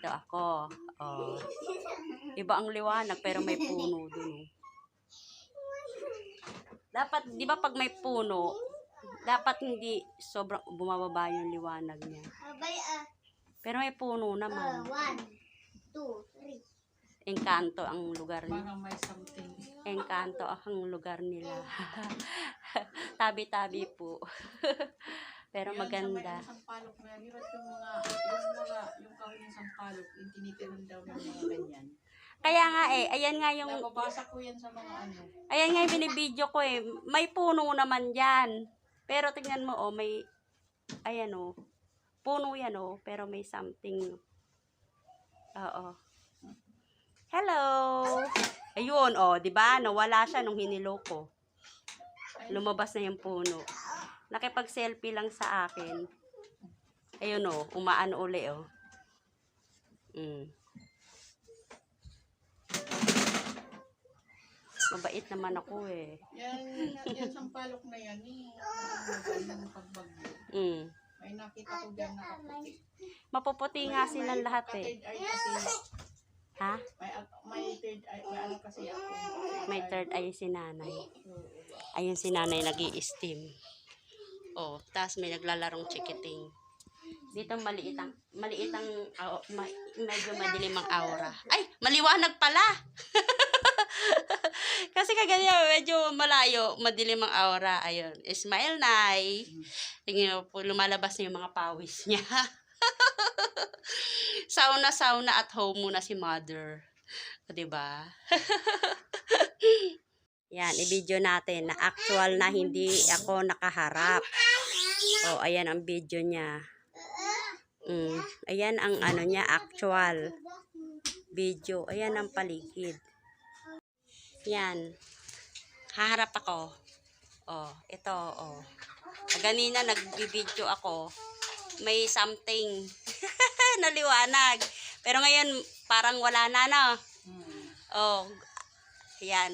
Nandito ako. Oh. Iba ang liwanag pero may puno dun. Dapat, di ba pag may puno, dapat hindi sobrang bumababa yung liwanag niya. Pero may puno naman. 1, 2, 3. Engkanto ang lugar niya. Parang may something. Engkanto ang lugar nila. Tabi-tabi po. Pero Yan, maganda. sa may sampalok na yan. Hirap yung kawin ng sampalok, yung tinitiran daw ng mga ganyan. Kaya nga ayan nga yung, Nababasa ko yan sa mga ano. ayan nga yung binibidyo ko May puno naman yan. Pero tingnan mo may, ayan puno yan pero may something. Oo. Hello! Ayun, di ba? Nawala siya nung hinilo ko. Lumabas na yung puno. Nakipag-selfie lang sa akin. Ayun umaano uli Mabait naman ako Yan sampalok na yan. Yung pagbagyo. May nakita ko dyan nakaputi. Mapuputi nga silang lahat Third eye kasi. Ha? May third eye. May ano kasi ako. May third eye si nanay. Ayun si nanay nag-i-steam. Tapos may naglalarong chikiting. Dito maliit ang medyo madilim ang aura. Ay, maliwanag pala. Kasi kaganyan, medyo malayo, madilim ang aura. Ayun, smile nay. Tingnan po, lumalabas na yung mga pawis niya. Sauna at home muna si mother. Diba? Yan, i-video natin na actual na hindi ako nakaharap. Ayan ang video niya. Ayan ang niya, actual video. Ayan ang paligid. Yan. Haharap ako. Ito, Ganina nag-video ako. May something naliwanag. Pero ngayon, parang wala na, no? Yan.